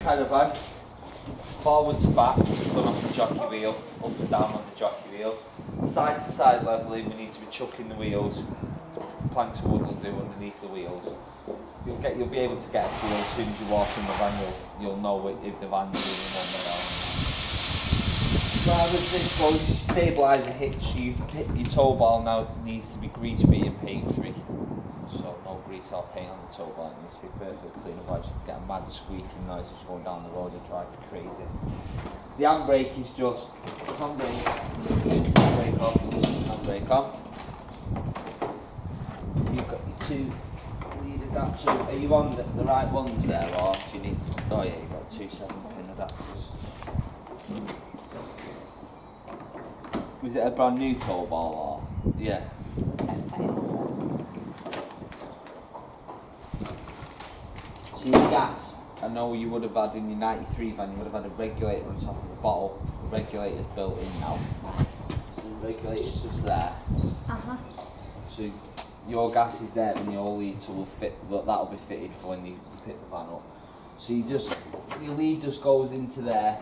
caravan, forward to back, done off the jockey wheel, up and down on the jockey wheel, side to side levelling, we need to be chucking the wheels, planks of wood will do underneath the wheels. You'll be able to get a feel as soon as you walk in the van, you'll know if the van's moving on their own. So how does this go? Stabiliser hits you, hit your tow ball now needs to be grease free and paint free. So no grease or paint on the tow bar, it needs to be perfectly clean, otherwise you get a mad squeaking noise as you're going down the road and drive you crazy. The handbrake is just handbrake off, handbrake on. You've got your two lead adapters. Are you on the right ones there, or do you need? Oh yeah, you've got two 7-pin adapters. Was it a brand new tow ball or? Yeah. So your gas, I know you would have had in your 93 van, you would have had a regulator on top of the bottle. The regulator's built in now. So the regulator's just there. So your gas is there and your lead will fit, but that'll be fitted for when you pick the van up. So your lead just goes into there,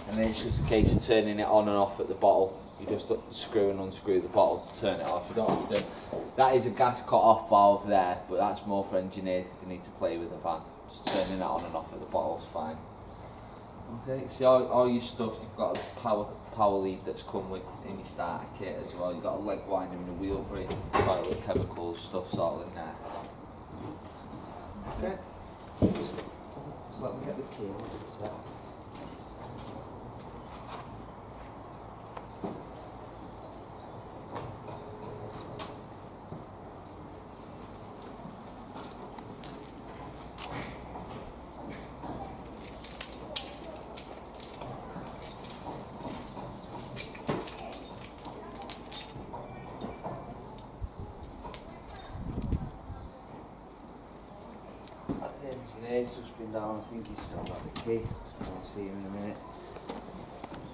and then it's just a case of turning it on and off at the bottle. You just screw and unscrew the bottle to turn it off. You don't have to. That is a gas cut-off valve there, but that's more for engineers if they need to play with the van. Just turning that on and off at the bottle's fine. Okay, so all your stuff, you've got a power lead that's come with in your starter kit as well. You've got a leg winder and a wheel brace, toilet chemicals, stuff's all in there. Okay, just let me get the key. Engineer's just been down, I think he's still got the key, so I'll see him in a minute.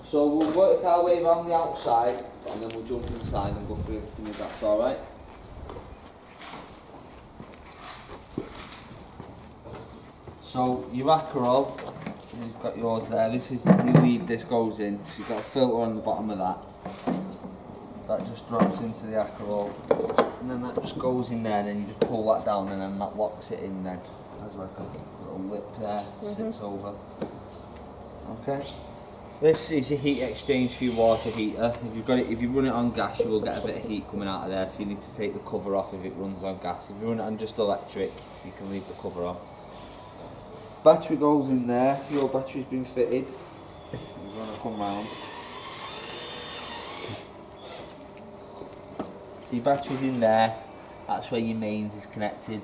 So we'll work our way around the outside and then we'll jump inside and go through everything if that's alright. So your Akerol, you've got yours there, this is the lead this goes in, so you've got a filter on the bottom of that. That just drops into the Akerol and then that just goes in there and then you just pull that down and then that locks it in then. There's like a little lip there, sits over. Okay. This is your heat exchange for your water heater. If you run it on gas, you will get a bit of heat coming out of there, so you need to take the cover off if it runs on gas. If you run it on just electric, you can leave the cover on. Battery goes in there. Your battery's been fitted. You're gonna come round. So your battery's in there. That's where your mains is connected.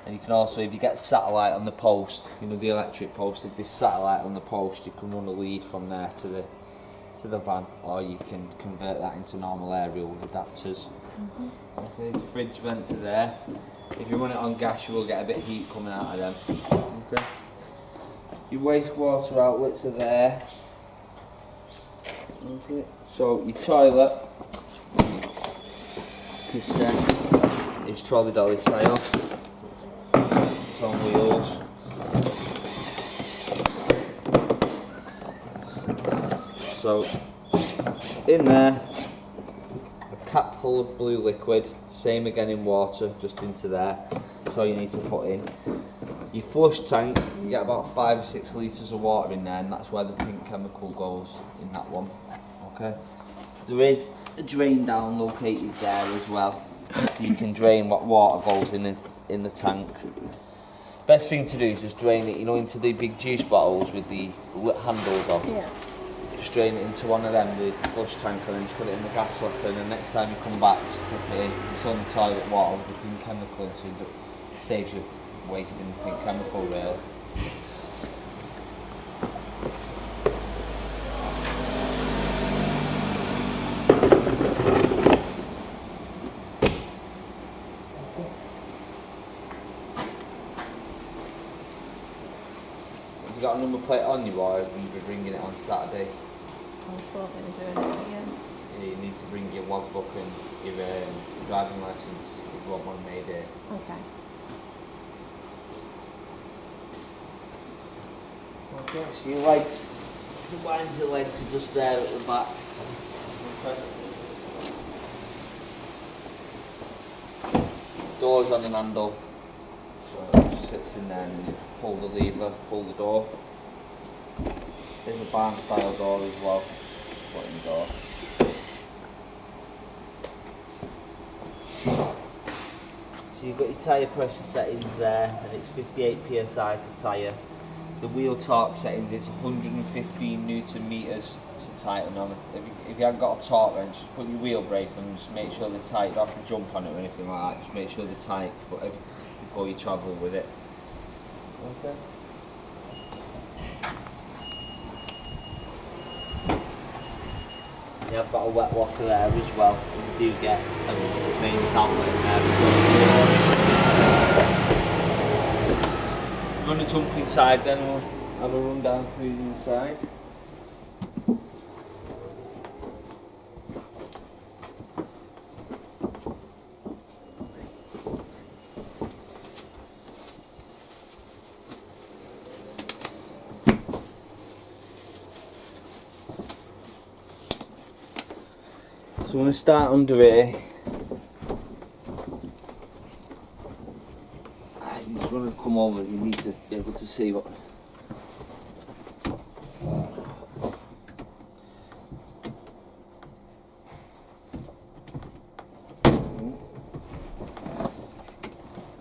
And you can also, if you get satellite on the post, you know the electric post, if there's satellite on the post, you can run a lead from there to the van, or you can convert that into normal aerial with adapters. Okay, the fridge vents are there. If you run it on gas, you will get a bit of heat coming out of them. Okay. Your wastewater outlets are there. Okay. So your toilet is trolley dolly style. On wheels. So in there, a cap full of blue liquid, same again in water, just into there. That's all you need to put in. Your flush tank, you get about 5 or 6 litres of water in there, and that's where the pink chemical goes in that one. Okay. There is a drain down located there as well, so you can drain what water goes in the tank. Best thing to do is just drain it, into the big juice bottles with the handles on. Yeah. Just drain it into one of them, the flush tank, and then just put it in the gas locker, and the next time you come back, just tip it in. It's on the toilet water with the pink chemical, so it saves you wasting pink chemical, really. You got a number plate on you, or will you be bringing it on Saturday? I'm probably doing it again. Yeah, you need to bring your logbook and your driving licence if you want one made here. Okay. Okay, so your legs, to wind your legs are just there at the back. Okay. Door's on an handle, so it just sits in there and you pull the lever, pull the door. There's a barn style door as well, button door. So you've got your tyre pressure settings there, and it's 58 psi per tyre. The wheel torque settings, it's 115 newton meters to tighten on. If you haven't got a torque wrench, just put your wheel brace on and just make sure they're tight. You don't have to jump on it or anything like that, just make sure they're tight before you travel with it. Okay. You have got a wet locker there as well, and you do get a mains outlet in there as well. We're going to jump inside then and we'll have a run down through the inside. So I'm going to start under here. You just want to come over, you need to be able to see what.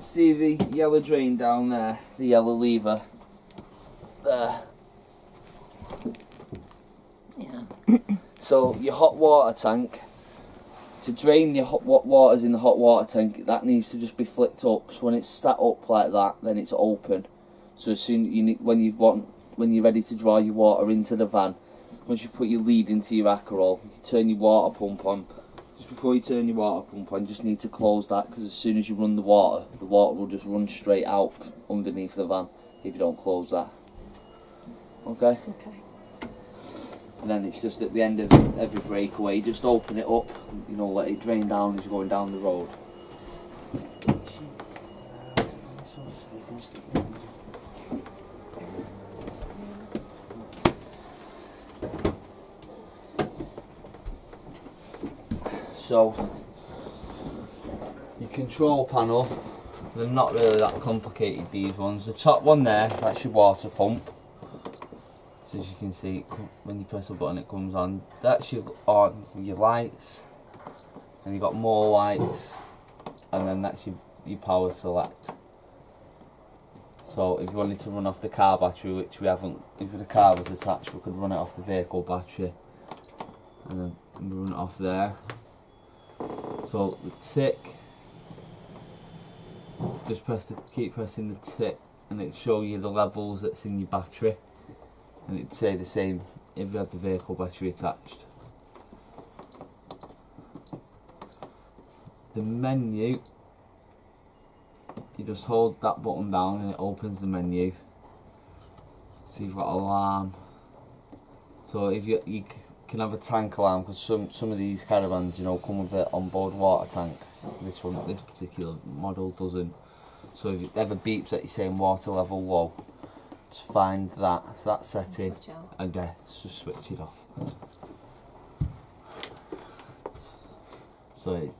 See the yellow drain down there, the yellow lever there. Yeah. So your hot water tank, to drain your hot waters in the hot water tank, that needs to just be flicked up. So when it's sat up like that, then it's open. So as soon when you're ready to draw your water into the van, once you put your lead into your Akerol, you turn your water pump on. Just before you turn your water pump on, you just need to close that, because as soon as you run the water will just run straight out underneath the van if you don't close that. Okay? Okay. And then it's just at the end of every breakaway, you just open it up, you know, let it drain down as you're going down the road. So, your control panel, they're not really that complicated, these ones. The top one there, that's your water pump. So as you can see, when you press a button it comes on. That's your lights, and you've got more lights, and then that's your power select. So if you wanted to run off the car battery, which we haven't, if the car was attached we could run it off the vehicle battery, and then we run it off there. So the tick, just keep pressing the tick and it'll show you the levels that's in your battery. And it'd say the same if you had the vehicle battery attached. The menu, you just hold that button down and it opens the menu. So you've got alarm. So if you can have a tank alarm, because some of these caravans, you know, come with an onboard water tank. This particular model doesn't. So if it ever beeps at you saying water level low, just find that setting and just switch it off. So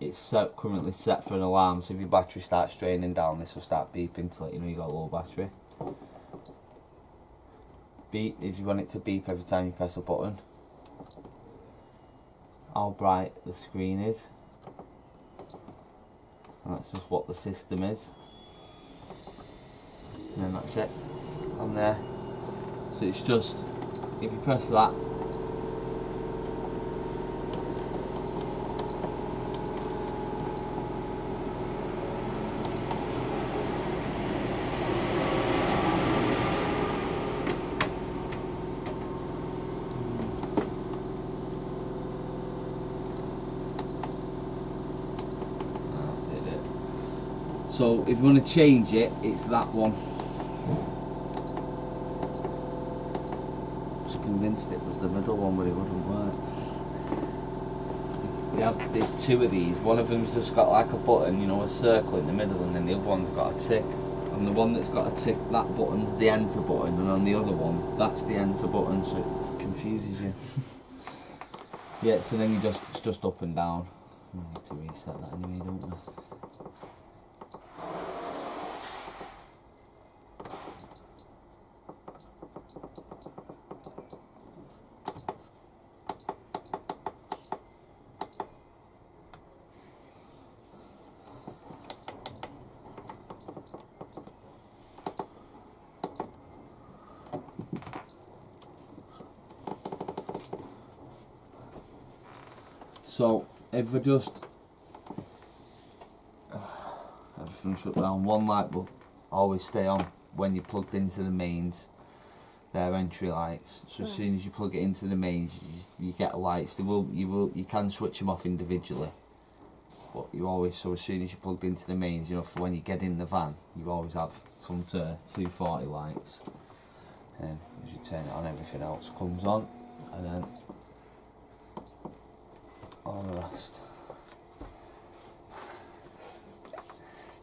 it's currently set for an alarm, so if your battery starts draining down, this will start beeping to let you know you got a low battery. Beep if you want it to beep every time you press a button. How bright the screen is. And that's just what the system is. And then that's it on there. So it's just, if you press that, so if you want to change it, it's that one. I was convinced it was the middle one, but it wouldn't work. There's two of these. One of them's just got like a button, you know, a circle in the middle, and then the other one's got a tick. And the one that's got a tick, that button's the enter button, and on the other one, that's the enter button, so it confuses you. Yeah, so then it's just up and down. We need to reset that anyway, don't we? So if we just everything shut down, one light will always stay on when you're plugged into the mains. They're entry lights. So as soon as you plug it into the mains, you get lights. You can switch them off individually, but you always, so as soon as you're plugged into the mains, you know, for when you get in the van, you always have some 240 lights. And as you turn it on, everything else comes on, and then all the rest.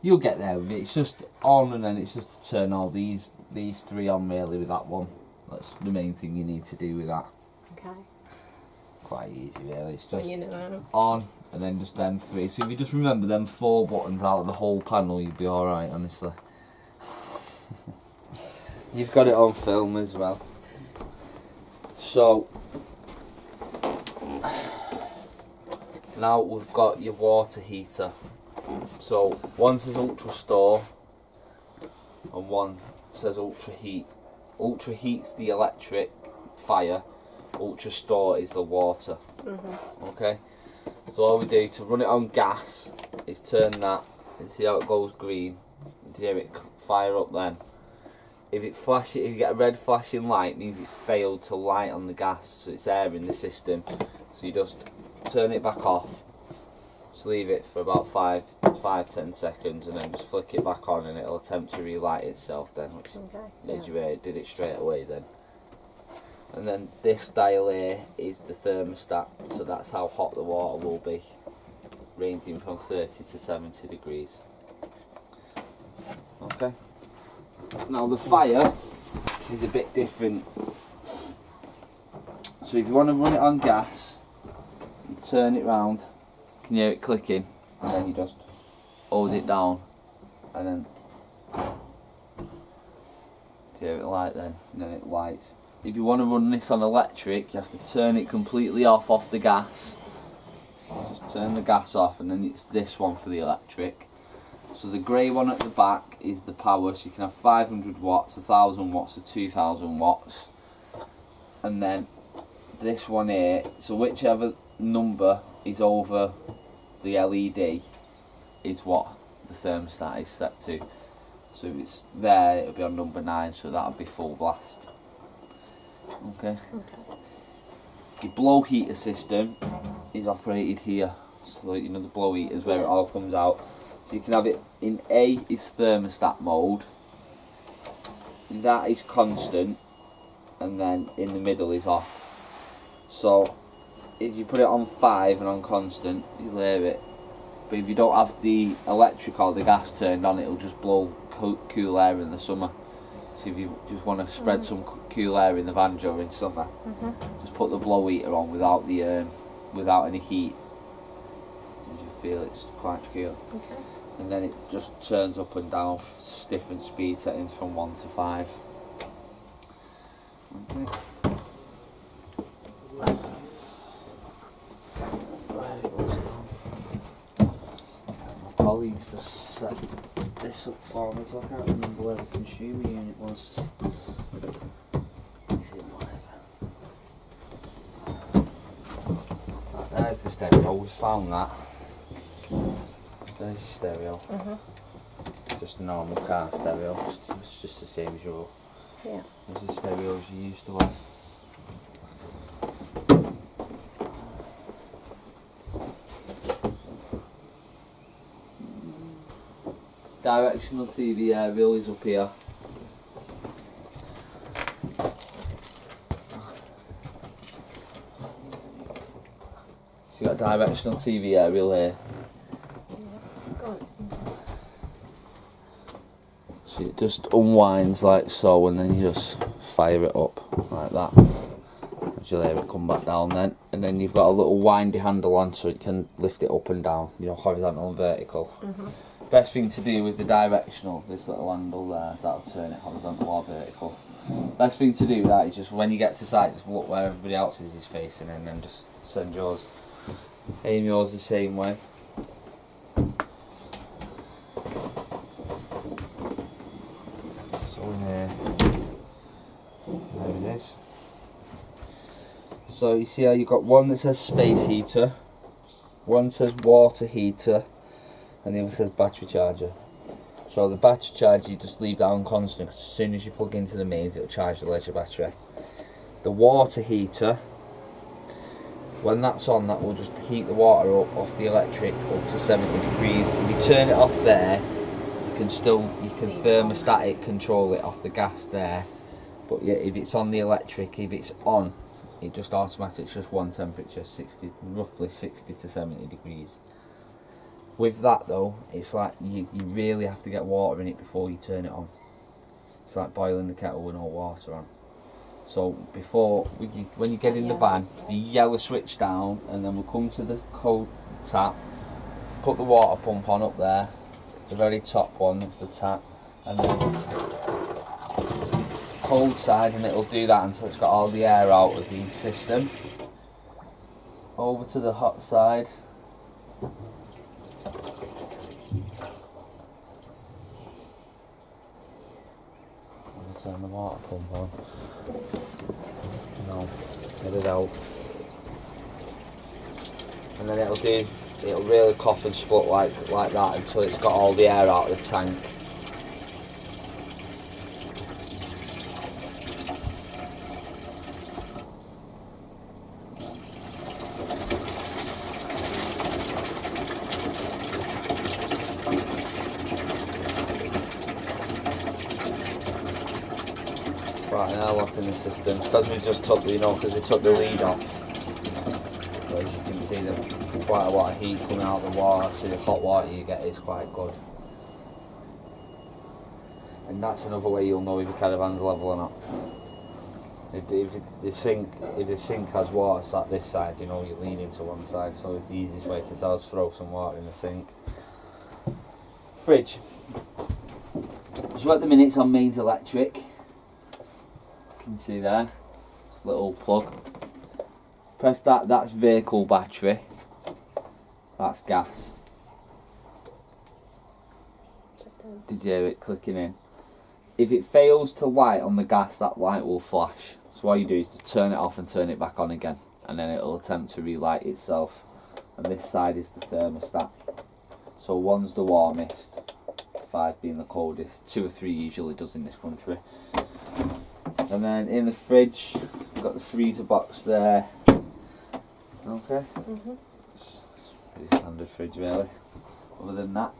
You'll get there with it. It's just on, and then it's just to turn all these three on really with that one. That's the main thing you need to do with that. Okay. Quite easy really. It's just You know. on, and then just them three. So if you just remember them 4 buttons out of the whole panel, you'd be alright, honestly. You've got it on film as well. So now we've got your water heater. So one says Ultra Store and one says Ultra Heat. Ultra Heat's the electric fire, Ultra Store is the water. Okay, so all we do to run it on gas is turn that and see how it goes green, and hear it fire up then. If you get a red flashing light, it means it's failed to light on the gas, so it's air in the system. So you just turn it back off, just leave it for about 5-10 seconds, and then just flick it back on, and it'll attempt to relight itself then, which did it straight away then. And then this dial here is the thermostat, so that's how hot the water will be, ranging from 30 to 70 degrees. Okay. Now the fire is a bit different. So if you want to run it on gas, you turn it round, you can hear it clicking, and then you just hold it down, and then hear it light then, and then it lights. If you want to run this on electric, you have to turn it completely off the gas. Just turn the gas off, and then it's this one for the electric. So the grey one at the back is the power, so you can have 500 watts, 1000 watts or 2000 watts. And then this one here, so whichever number is over the LED is what the thermostat is set to. So if it's there, it'll be on number 9, so that'll be full blast. Okay. The blow heater system is operated here. So you know the blow heater is where it all comes out. So you can have it in A is thermostat mode, that is constant, and then in the middle is off. So if you put it on 5 and on constant, you'll hear it. But if you don't have the electric or the gas turned on, it'll just blow cool air in the summer. So if you just want to spread some cool air in the van during summer, just put the blow heater on without the without any heat. As you feel, it's quite cool. Okay. And then it just turns up and down, different speed settings from 1 to 5. Okay. My colleagues just set this up for me, so I can't remember where the consumer unit was. Is it whatever? There's the stereo, we found that. There's your stereo. Just a normal car stereo. It's just the same as your. Yeah. There's the stereos you used to have. Directional TV aerial is up here. So you got a directional TV aerial here. Go on. So it just unwinds like so, and then you just fire it up like that. You'll hear it come back down then, and then you've got a little windy handle on so it can lift it up and down, you know, horizontal and vertical. Best thing to do with the directional, this little handle there, that'll turn it horizontal or vertical. Best thing to do with that is just when you get to site, just look where everybody else's is facing and then just send yours, aim yours the same way. So in here, there it is. So you see how you've got one that says space heater, one says water heater, and the other says battery charger. So the battery charger you just leave that on constant, 'cause as soon as you plug into the mains it'll charge the leisure battery. The water heater, when that's on, that will just heat the water up off the electric up to 70 degrees. If you turn it off there, you can thermostatic control it off the gas there. But yeah, if it's on the electric, if it's on, it just automatically, it's just one temperature, roughly 60 to 70 degrees. With that though, it's like you really have to get water in it before you turn it on. It's like boiling the kettle with no water on. So when you get in the van, the yellow switch down, and then we'll come to the cold tap, put the water pump on up there, the very top one, that's the tap, and then cold side, and it'll do that until it's got all the air out of the system. Over to the hot side. Turn the water pump on. No, get it out. And then it'll really cough and splut like that until it's got all the air out of the tank. Right, now locking the system. It's because we just took the, because we took the lead off. So as you can see, there's quite a lot of heat coming out of the water, so the hot water you get is quite good. And that's another way you'll know if your caravan's level or not. If the sink has water sat this side, you know you're leaning to one side, so it's the easiest way to tell is throw some water in the sink. Fridge. So at the minute it's on mains electric. You can see there, little plug. Press that, that's vehicle battery. That's gas. Did you hear it clicking in? If it fails to light on the gas, that light will flash. So what you do is to turn it off and turn it back on again, and then it'll attempt to relight itself. And this side is the thermostat. So one's the warmest, 5 being the coldest, 2 or 3 usually does in this country. And then in the fridge, we've got the freezer box there. Okay. Pretty standard fridge really. Other than that,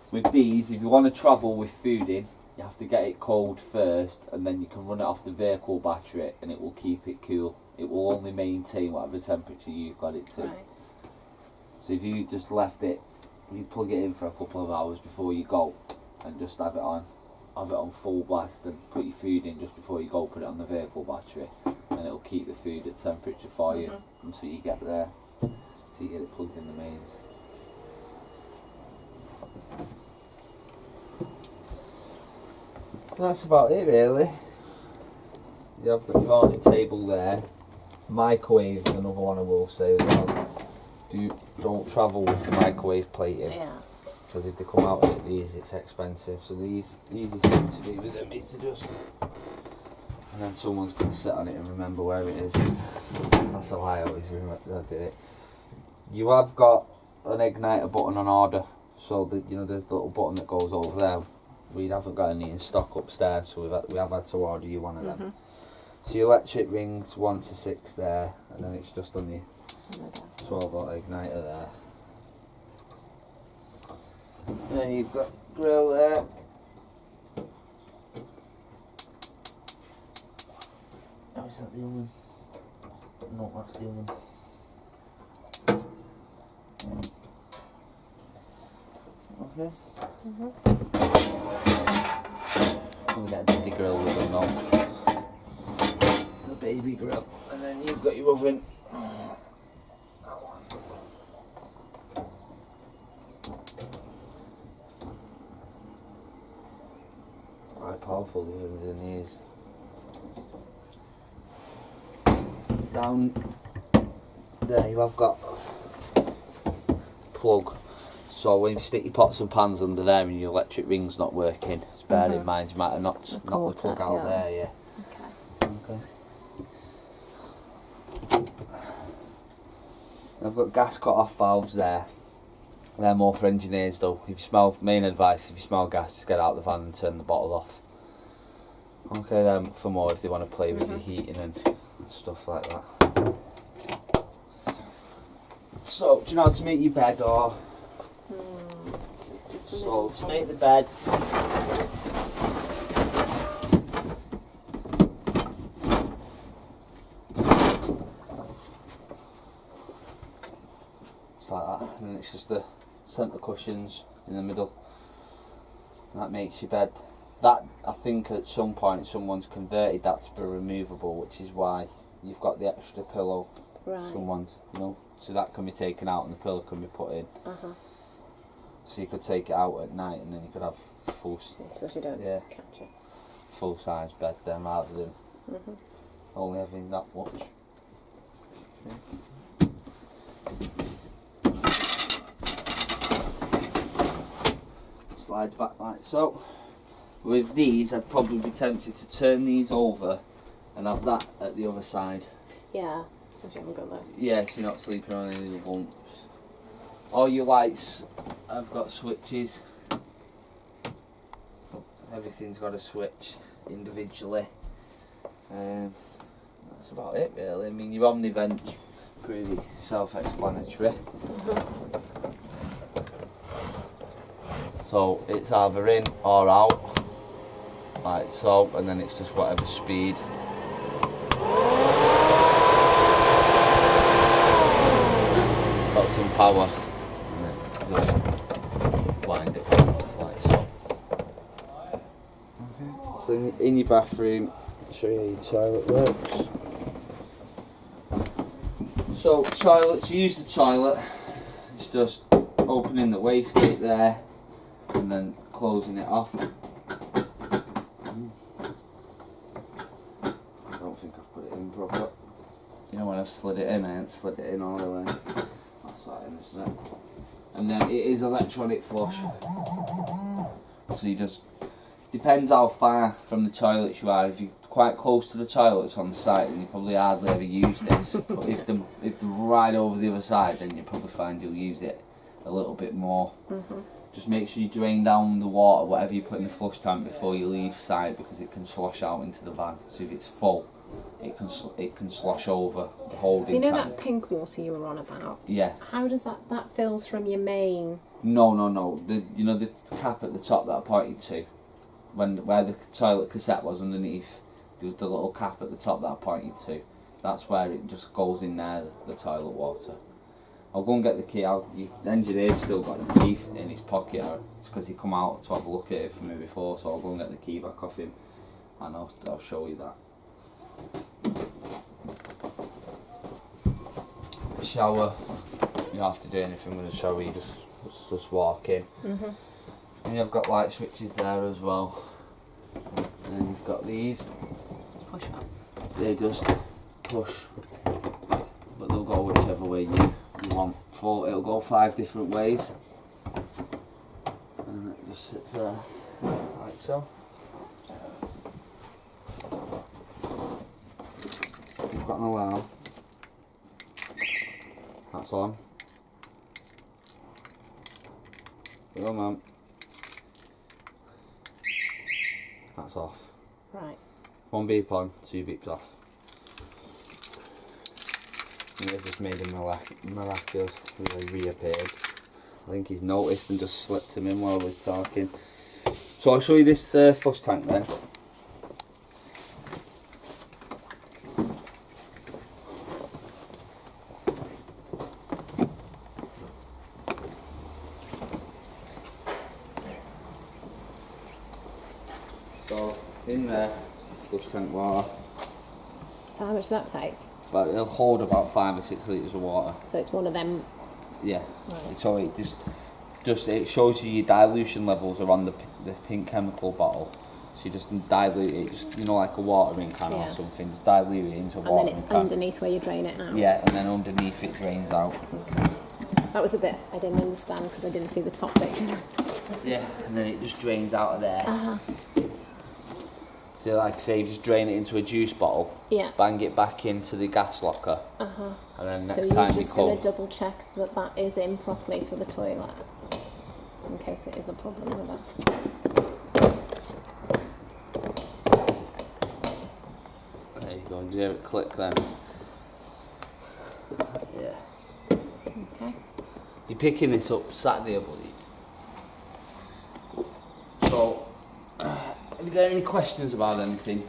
with these, if you want to travel with food in, you have to get it cold first, and then you can run it off the vehicle battery and it will keep it cool. It will only maintain whatever temperature you've got it to. Right. So if you just left it, you plug it in for a couple of hours before you go and just have it on full blast, and put your food in just before you go, put it on the vehicle battery, and it'll keep the food at temperature for you until you get there, so you get it plugged in the mains. That's about it really. You have got your morning table there. Microwave is another one I will say as well. Don't travel with the microwave plating. Yeah. Because if they come out like these, it's expensive. So the easiest thing to do with them is to just, and then someone's going to sit on it and remember where it is. That's how I always remember I did it. You have got an igniter button on order, so the the little button that goes over there. We haven't got any in stock upstairs, so we have had to order you one of them. So your electric rings 1 to 6 there, and then it's just on the 12 volt igniter there. And then you've got grill there. Oh, is that the oven? No, that's the oven. Okay. We'll get a daddy grill with them now. The baby grill. And then you've got your oven. That one. Quite powerful the oven than these. Down there you have got plug. So when you stick your pots and pans under there and your electric ring's not working, just bear in mind you might have knocked the plug out there, yeah. Okay. I've got gas cut off valves there. They're more for engineers though. If you smell, main advice, if you smell gas, just get out the van and turn the bottle off. Okay, then for more if they want to play with your heating and stuff like that. So, do you know how to make your bed or? So, to make the bed, it's like that, and then it's just the centre cushions in the middle, and that makes your bed. That, I think at some point someone's converted that to be removable, which is why you've got the extra pillow. Right. Someone's, so that can be taken out and the pillow can be put in. So you could take it out at night and then you could have full. So you don't just catch it. Full size bed then rather than only having that much. Slides back like so. With these, I'd probably be tempted to turn these over and have that at the other side. Yeah, so you haven't got that. Yeah, so you're not sleeping on any of the bumps. All your lights, I've got switches. Everything's got a switch individually. That's about it really. I mean, your Omnivent's pretty self-explanatory. So it's either in or out, like so, and then it's just whatever speed. Got some power, and then just wind it off like so. So in your bathroom, I'll show you how your toilet works. So to use the toilet, it's just opening the wastegate there and then closing it off. I don't think I've put it in proper. You know when I've slid it in, I ain't slid it in all the way. That's that in, isn't it? And then it is electronic flush. So you just, depends how far from the toilets you are. If you're quite close to the toilets on the site, then you probably hardly ever use this. But if they're right over the other side, then you probably find you'll use it a little bit more. Just make sure you drain down the water, whatever you put in the flush tank before you leave site, because it can slosh out into the van. So if it's full, it can slosh over the holding So you know tank. that pink water you were on about? Yeah. How does that fills from your main? No. The cap at the top that I pointed to, where the toilet cassette was underneath, there was the little cap at the top that I pointed to. That's where it just goes in there, the toilet water. I'll go and get the key. The engineer's still got the key in his pocket. It's because he come out to have a look at it for me before, so I'll go and get the key back off him, and I'll show you that. Shower. You don't have to do anything with a shower. You just walk in. And you've got light switches there as well. And then you've got these. Push up. They just push, but they'll go whichever way you want. It'll go 5 different ways, and it just sits there like so. You've got an alarm. That's on. Go on, man. That's off. Right. 1 beep on, 2 beeps off. And they've just made him miraculously reappeared. I think he's noticed and just slipped him in while I was talking. So I'll show you this flush tank then. So in there, flush tank water. So how much does that take? But it'll hold about 5 or 6 litres of water. So it's one of them. Yeah. Right. So it just it shows you your dilution levels are on the pink chemical bottle. So you just dilute it, just like a watering can or Yeah. something. Just dilute it into a And watering then it's can. underneath where you drain it out. Yeah, and then underneath it drains out. That was a bit I didn't understand because I didn't see the top bit. Yeah, and then it just drains out of there. Uh-huh. So like I say, you just drain it into a juice bottle, Yeah. bang it back into the gas locker, Uh-huh. and then So next you're time you just going come, to double check that that is in properly for the toilet, in case it is a problem with that. there you go, and you hear it click then. Yeah. Okay. You're picking this up Saturday, I believe. So, have you got any questions about anything?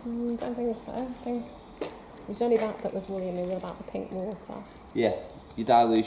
Don't think so. I think it was only that was worrying me about the pink water. Yeah, your dilution